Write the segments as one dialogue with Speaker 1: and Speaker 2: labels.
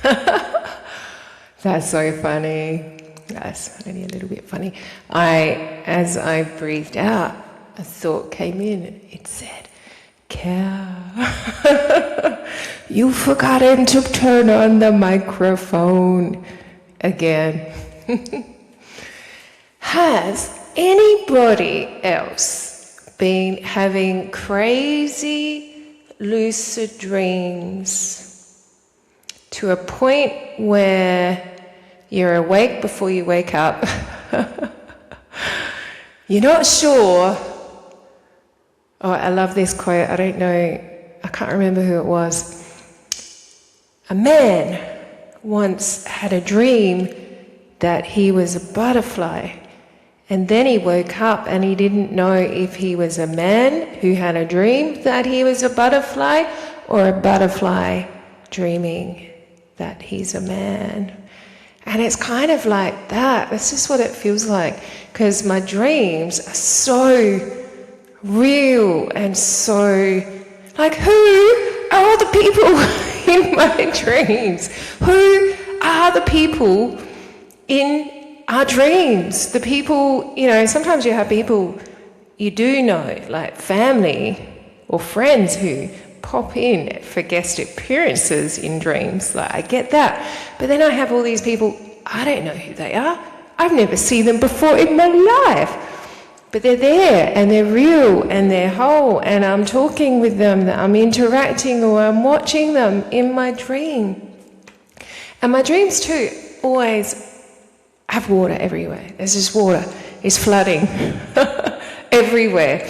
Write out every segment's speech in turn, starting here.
Speaker 1: That's so funny. That's only a little bit funny. As I breathed out, a thought came in. It said, "Cow, you've forgotten to turn on the microphone again." Has anybody else been having crazy lucid dreams to a point where you're awake before you wake up? You're not sure. Oh, I love this quote. I don't know, I can't remember who it was. A man once had a dream that he was a butterfly, and then he woke up and he didn't know if he was a man who had a dream that he was a butterfly, or a butterfly dreaming that he's a man. And it's kind of like that. That's just what it feels like, because my dreams are so real and so like, who are the people in my dreams? Who are the people in our dreams? The people, sometimes you have people you do know, like family or friends, who pop in for guest appearances in dreams. Like, I get that. But then I have all these people, I don't know who they are. I've never seen them before in my life. But they're there, and they're real, and they're whole, and I'm talking with them, I'm interacting, or I'm watching them in my dream. And my dreams too always have water everywhere. There's just water. It's flooding everywhere.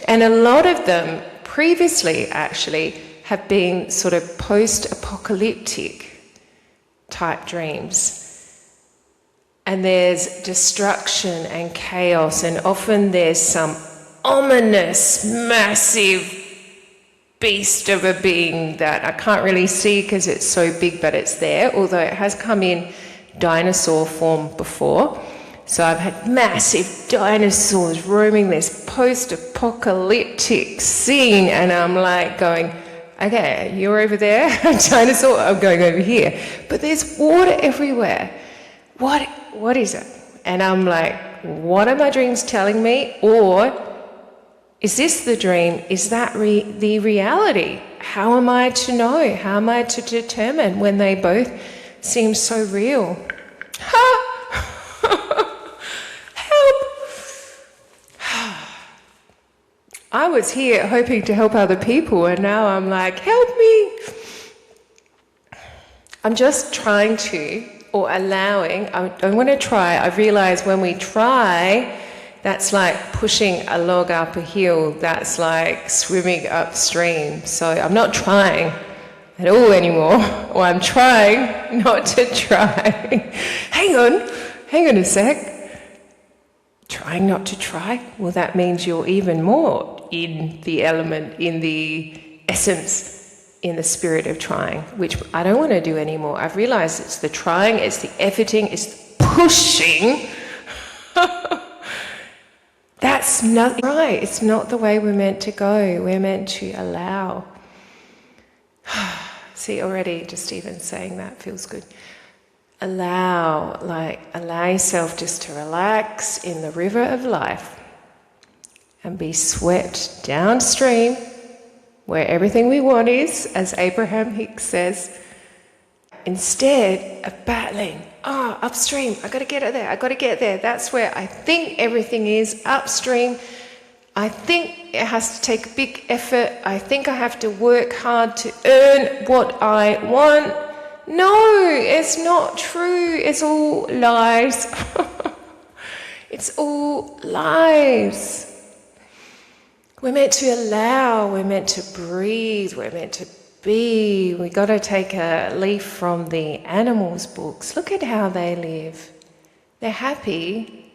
Speaker 1: And a lot of them previously actually have been sort of post-apocalyptic type dreams. And there's destruction and chaos, and often there's some ominous, massive beast of a being that I can't really see because it's so big, but it's there, although it has come in dinosaur form before. So I've had massive dinosaurs roaming this post-apocalyptic scene, and I'm like going, okay, you're over there, dinosaur, I'm going over here. But there's water everywhere. What is it? And I'm like, what are my dreams telling me? Or is this the dream? Is that the reality? How am I to know? How am I to determine when they both seem so real? Help! I was here hoping to help other people, and now I'm like, help me! I'm just trying to, or allowing, I don't want to try. I realise when we try, that's like pushing a log up a hill. That's like swimming upstream. So I'm not trying at all anymore, or I'm trying not to try. Hang on a sec. Trying not to try? Well, that means you're even more in the element, in the essence, in the spirit of trying, which I don't want to do anymore. I've realised it's the trying, it's the efforting, it's the pushing. That's not right. It's not the way we're meant to go. We're meant to allow. See, already just even saying that feels good. Allow yourself just to relax in the river of life and be swept downstream, where everything we want is, as Abraham Hicks says, instead of battling, upstream, I got to get it there, that's where I think everything is, upstream. I think it has to take a big effort. I think I have to work hard to earn what I want. No, it's not true. It's all lies. It's all lies. We're meant to allow, we're meant to breathe, we're meant to be. We got to take a leaf from the animals' books. Look at how they live. They're happy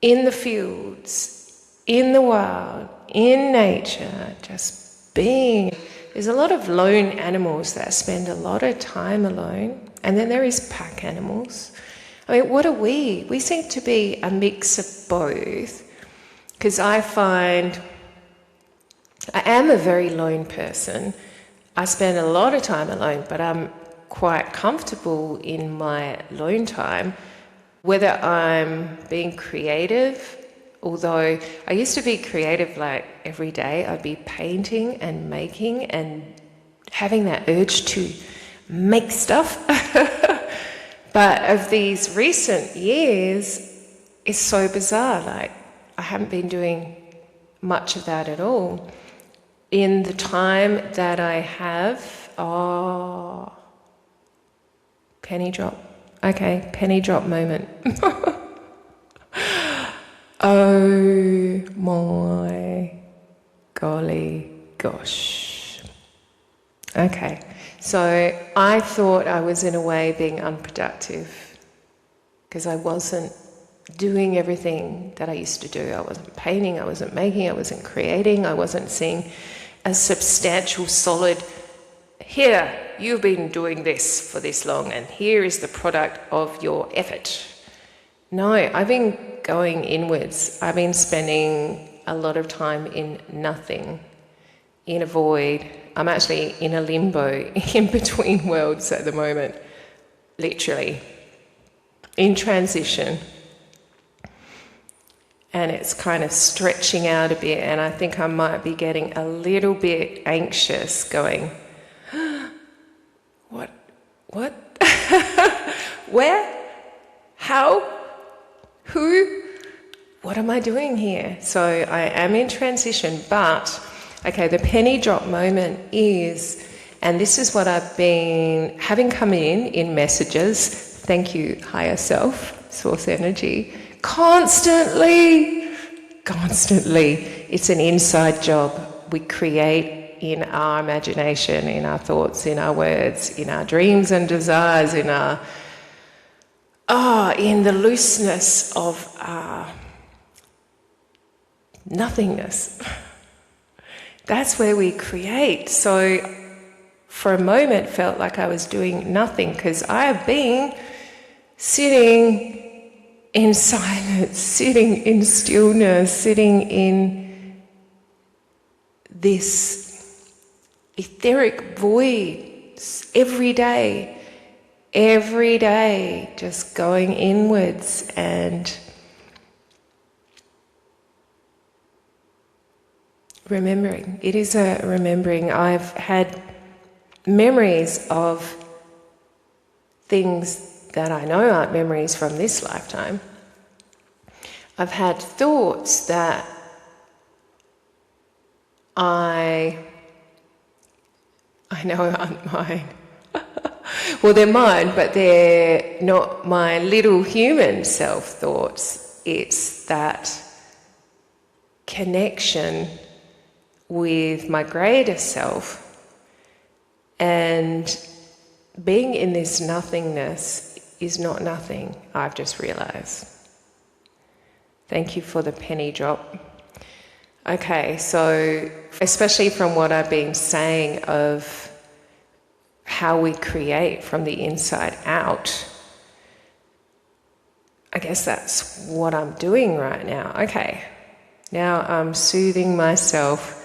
Speaker 1: in the fields, in the wild, in nature, just being. There's a lot of lone animals that spend a lot of time alone, and then there is pack animals. I mean, what are we? We seem to be a mix of both, because I find I am a very lone person. I spend a lot of time alone, but I'm quite comfortable in my alone time, whether I'm being creative. Although I used to be creative like every day, I'd be painting and making and having that urge to make stuff. But of these recent years, it's so bizarre. Like, I haven't been doing much of that at all. In the time that I have, penny drop. Okay, penny drop moment. Oh my golly gosh. Okay, so I thought I was in a way being unproductive because I wasn't doing everything that I used to do. I wasn't painting, I wasn't making, I wasn't creating, I wasn't seeing a substantial, solid, here, you've been doing this for this long and here is the product of your effort. No, I've been going inwards. I've been spending a lot of time in nothing, in a void. I'm actually in a limbo in between worlds at the moment, literally, in transition. And it's kind of stretching out a bit, and I think I might be getting a little bit anxious, going, what? Where? How? Who? What am I doing here? So I am in transition, but, okay, the penny drop moment is, and this is what I've been having come in messages, thank you, higher self, source energy, constantly. It's an inside job. We create in our imagination, in our thoughts, in our words, in our dreams and desires, in our in the looseness of our nothingness. That's where we create. So for a moment felt like I was doing nothing because I have been sitting in silence, sitting in stillness, sitting in this etheric void every day, just going inwards and remembering. It is a remembering. I've had memories of things that I know aren't memories from this lifetime. I've had thoughts that I know aren't mine. Well, they're mine, but they're not my little human self thoughts. It's that connection with my greater self, and being in this nothingness is not nothing, I've just realized. Thank you for the penny drop. Okay, so especially from what I've been saying of how we create from the inside out, I guess that's what I'm doing right now. Okay, now I'm soothing myself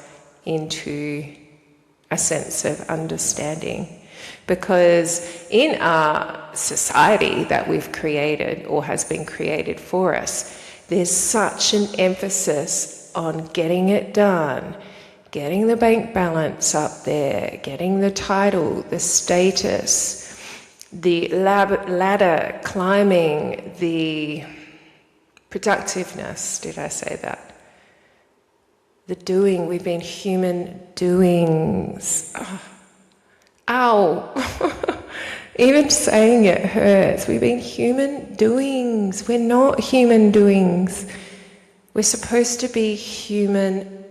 Speaker 1: into a sense of understanding. Because in our society that we've created or has been created for us, there's such an emphasis on getting it done, getting the bank balance up there, getting the title, the status, the ladder climbing, the productiveness, did I say that? The doing, we've been human doings. Oh. Ow! Even saying it hurts. We've been human doings. We're not human doings. We're supposed to be human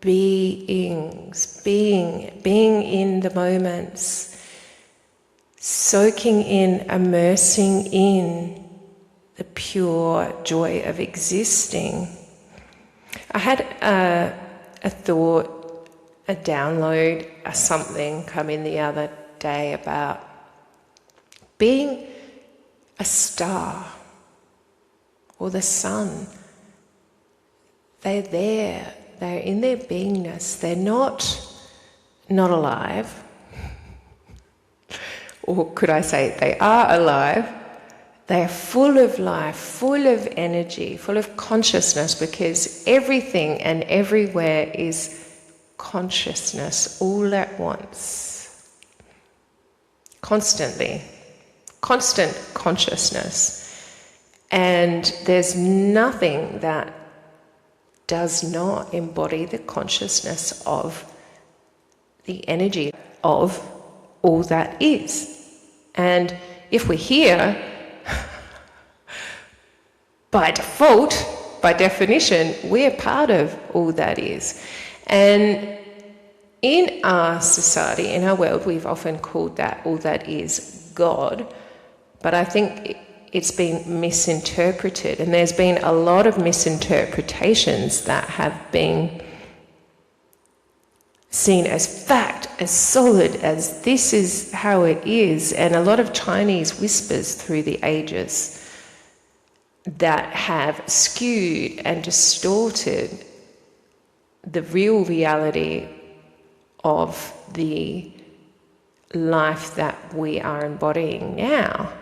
Speaker 1: beings. Being in the moments. Soaking in, immersing in the pure joy of existing. I had a thought, a download, a something come in the other day about being a star or the sun. They're there, they're in their beingness, they're not alive. or could I say they are alive, they are full of life, full of energy, full of consciousness, because everything and everywhere is consciousness all at once. Constantly. Constant consciousness. And there's nothing that does not embody the consciousness of the energy of all that is. And if we're here, by default, by definition, we're part of all that is. And in our society, in our world, we've often called that all that is God, but I think it's been misinterpreted, and there's been a lot of misinterpretations that have been seen as fact, as solid, as this is how it is, and a lot of Chinese whispers through the ages that have skewed and distorted the real reality of the life that we are embodying now.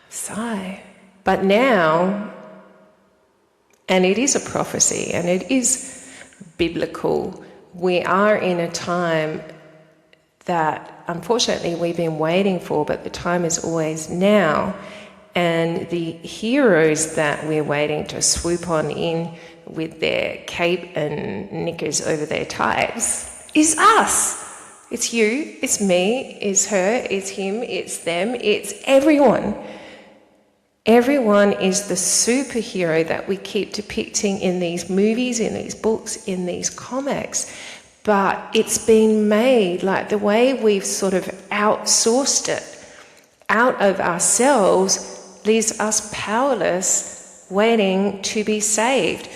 Speaker 1: Sigh. But now, and it is a prophecy and it is biblical, we are in a time that unfortunately we've been waiting for, but the time is always now. And the heroes that we're waiting to swoop on in with their cape and knickers over their tights is us. It's you, it's me, it's her, it's him, it's them, it's everyone. Everyone is the superhero that we keep depicting in these movies, in these books, in these comics. But it's been made, like the way we've sort of outsourced it out of ourselves leaves us powerless, waiting to be saved.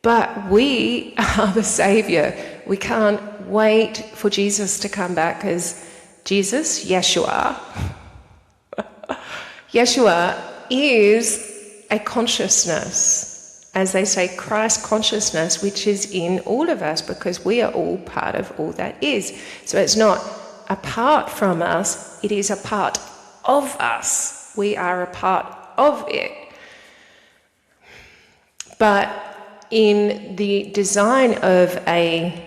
Speaker 1: But we are the Saviour. We can't wait for Jesus to come back, because Jesus, Yeshua, is a consciousness, as they say, Christ consciousness, which is in all of us, because we are all part of all that is. So it's not apart from us, it is a part of us. We are a part of it. But in the design of I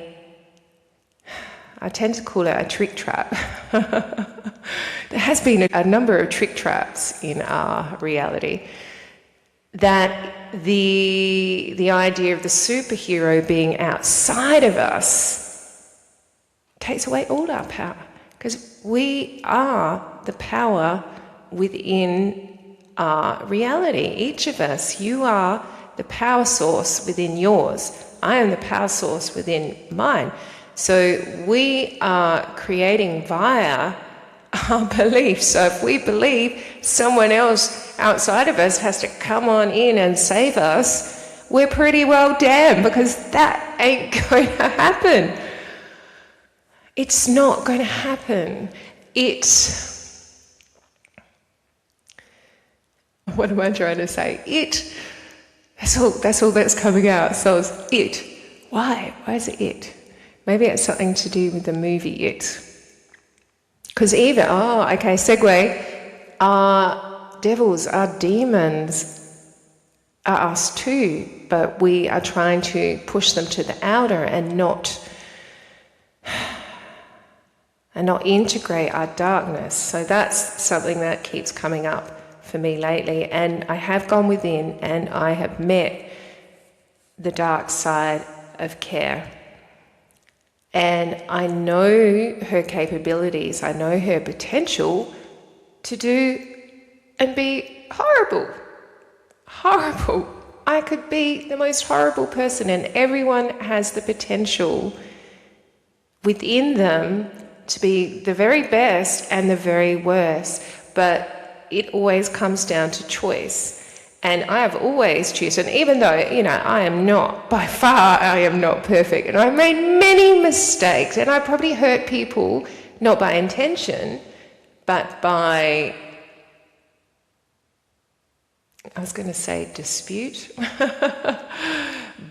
Speaker 1: tend to call it a trick trap. There has been a number of trick traps in our reality, that the idea of the superhero being outside of us takes away all our power, because we are the power within our reality. Each of us, you are the power source within yours. I am the power source within mine. So we are creating via our beliefs. So if we believe someone else outside of us has to come on in and save us, we're pretty well damned, because that ain't going to happen. It's not going to happen. What am I trying to say? That's all that's coming out. So it's it. Why? Why is it it? Maybe it's something to do with the movie It. Because segue, our devils, our demons are us too, but we are trying to push them to the outer and not integrate our darkness. So that's something that keeps coming up for me lately, and I have gone within and I have met the dark side of care. And I know her capabilities, I know her potential to do and be horrible. Horrible. I could be the most horrible person, and everyone has the potential within them to be the very best and the very worst. But it always comes down to choice. And I have always chosen, even though, I am not, by far, I am not perfect. And I've made many mistakes, and I probably hurt people, not by intention, but by I was going to say dispute,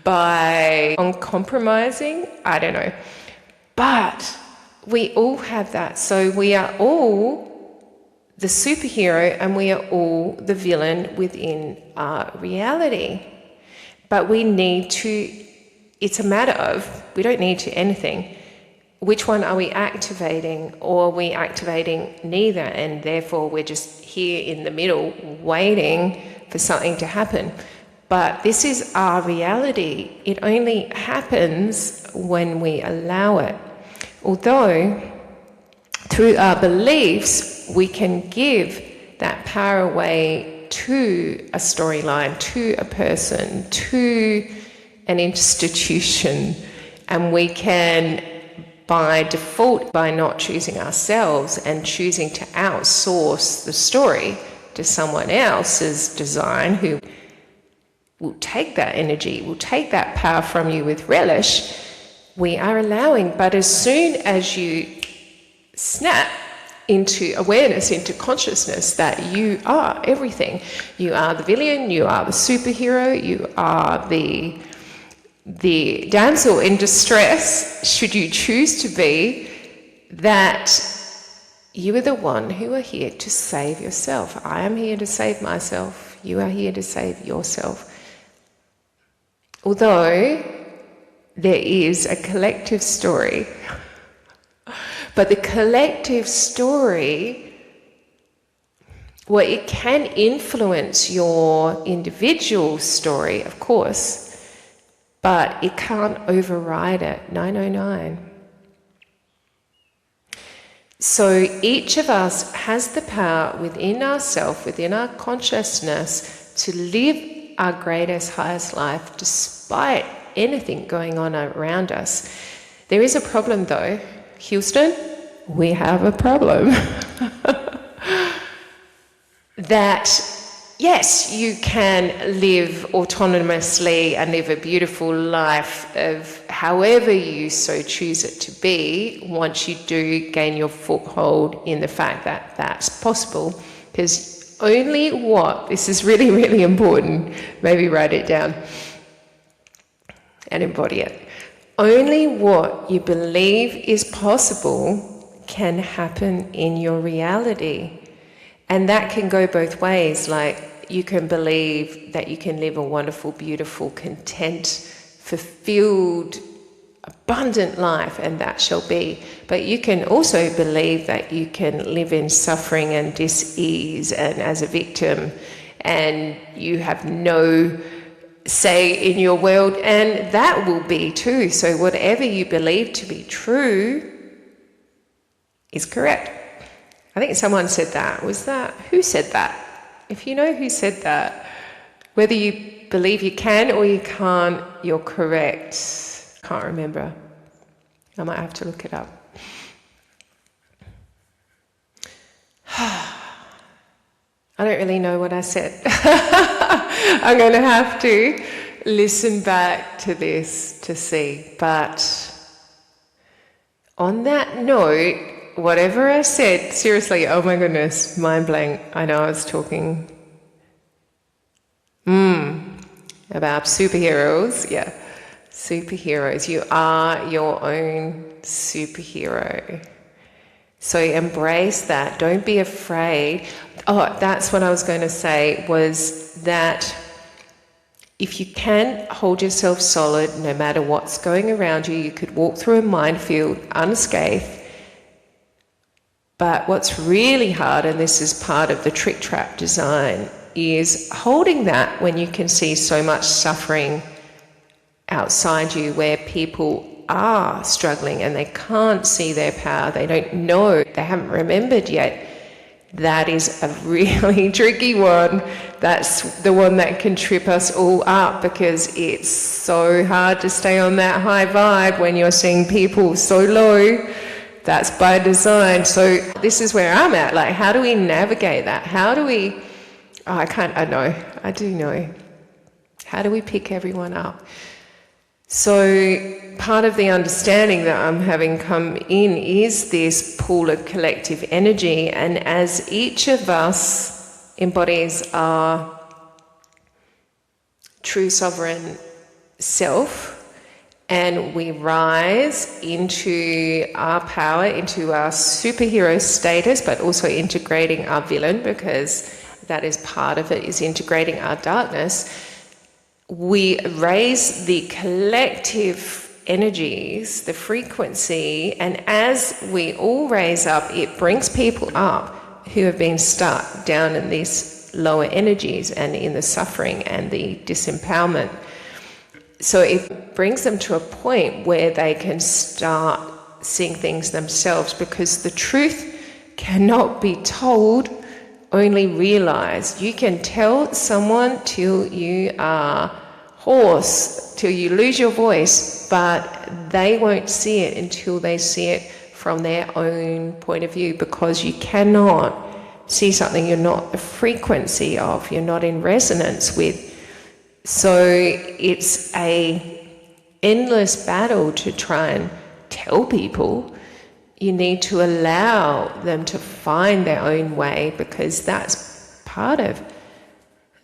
Speaker 1: by uncompromising, I don't know. But we all have that. So we are all the superhero and we are all the villain within our reality. But we need to, it's a matter of, we don't need to anything. Which one are we activating, or are we activating neither? And therefore we're just here in the middle waiting for something to happen. But this is our reality. It only happens when we allow it. Although through our beliefs, we can give that power away to a storyline, to a person, to an institution, and we can, by default, by not choosing ourselves and choosing to outsource the story to someone else's design, who will take that energy, will take that power from you with relish, we are allowing. But as soon as you snap into awareness, into consciousness that you are everything, you are the villain, you are the superhero, you are the damsel in distress, should you choose to be, that you are the one who are here to save yourself. I am here to save myself. You are here to save yourself. Although there is a collective story, but the collective story, well, it can influence your individual story, of course, but it can't override it. 909. So each of us has the power within ourselves, within our consciousness, to live our greatest, highest life despite anything going on around us. There is a problem though. Houston, we have a problem. That yes, you can live autonomously and live a beautiful life of however you so choose it to be, once you do gain your foothold in the fact that that's possible. Because only what, this is really, really important, maybe write it down and embody it. Only what you believe is possible can happen in your reality. And that can go both ways. Like, you can believe that you can live a wonderful, beautiful, content, fulfilled, abundant life, and that shall be. But you can also believe that you can live in suffering and dis-ease and as a victim, and you have no say in your world, and that will be too. So whatever you believe to be true is correct. I think someone said that. Who said that? If you know who said that, whether you believe you can or you can't, you're correct. Can't remember. I might have to look it up. I don't really know what I said. I'm going to have to listen back to this to see. But on that note, whatever I said, seriously, oh my goodness, mind blank. I know I was talking about superheroes. Yeah, superheroes. You are your own superhero. So embrace that. Don't be afraid. Oh, that's what I was going to say, was that if you can hold yourself solid no matter what's going around you, you could walk through a minefield unscathed. But what's really hard, and this is part of the trick trap design, is holding that when you can see so much suffering outside you, where people are struggling and they can't see their power, they don't know, they haven't remembered yet. That is a really tricky one. That's the one that can trip us all up, because it's so hard to stay on that high vibe when you're seeing people so low. That's by design. So this is where I'm at. Like, how do we navigate that? How do we, I do know. How do we pick everyone up? So part of the understanding that I'm having come in is this pool of collective energy, and as each of us embodies our true sovereign self, and we rise into our power, into our superhero status, but also integrating our villain, because that is part of it, is integrating our darkness. We raise the collective energies, the frequency, and as we all raise up, it brings people up who have been stuck down in these lower energies and in the suffering and the disempowerment. So it brings them to a point where they can start seeing things themselves, because the truth cannot be told, only realized. You can tell someone till you are hoarse, till you lose your voice, but they won't see it until they see it from their own point of view, because you cannot see something you're not the frequency of, you're not in resonance with. So it's a endless battle to try and tell people. You need to allow them to find their own way, because that's part of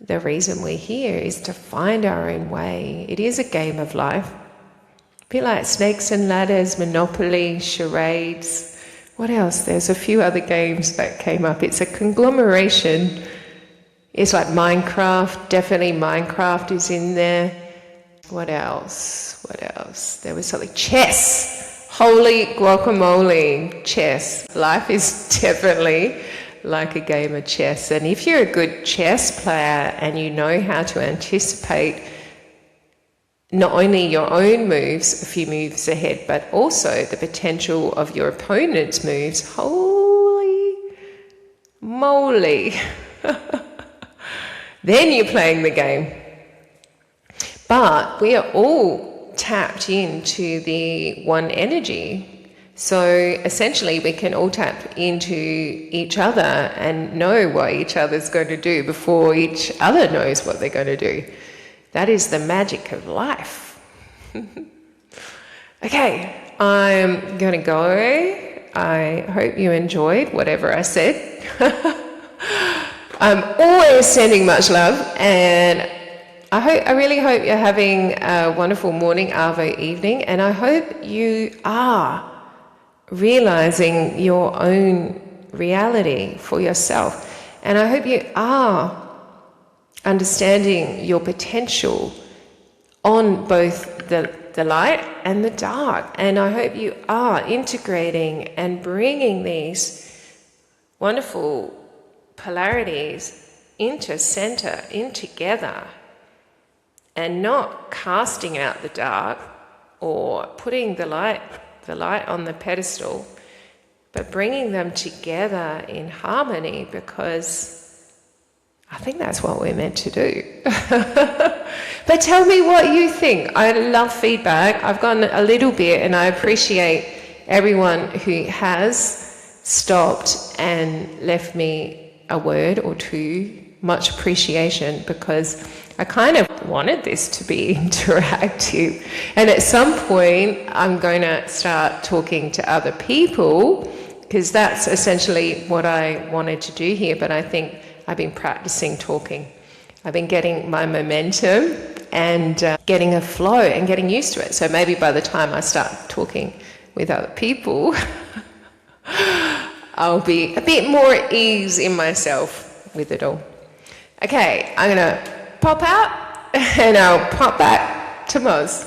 Speaker 1: the reason we're here, is to find our own way. It is a game of life. A bit like snakes and ladders, Monopoly, charades. What else? There's a few other games that came up. It's a conglomeration. It's like Minecraft, definitely Minecraft is in there. What else? There was something, chess. Holy guacamole, chess. Life is definitely like a game of chess. And if you're a good chess player and you know how to anticipate not only your own moves, a few moves ahead, but also the potential of your opponent's moves, holy moly. Then you're playing the game. But we are all tapped into the one energy. So essentially we can all tap into each other and know what each other's going to do before each other knows what they're going to do. That is the magic of life. Okay, I'm going to go. I hope you enjoyed whatever I said. I'm always sending much love, and I really hope you're having a wonderful morning, arvo, evening, and I hope you are realizing your own reality for yourself. And I hope you are understanding your potential on both the light and the dark. And I hope you are integrating and bringing these wonderful polarities into center, in together, and not casting out the dark or putting the light on the pedestal, but bringing them together in harmony, because I think that's what we're meant to do. But tell me what you think. I love feedback. I've gotten a little bit, and I appreciate everyone who has stopped and left me a word or two. Much appreciation, because I kind of wanted this to be interactive. And at some point, I'm going to start talking to other people, because that's essentially what I wanted to do here. But I think I've been practicing talking. I've been getting my momentum and getting a flow and getting used to it. So maybe by the time I start talking with other people, I'll be a bit more at ease in myself with it all. Okay, I'm going to pop out and I'll pop back to Moz.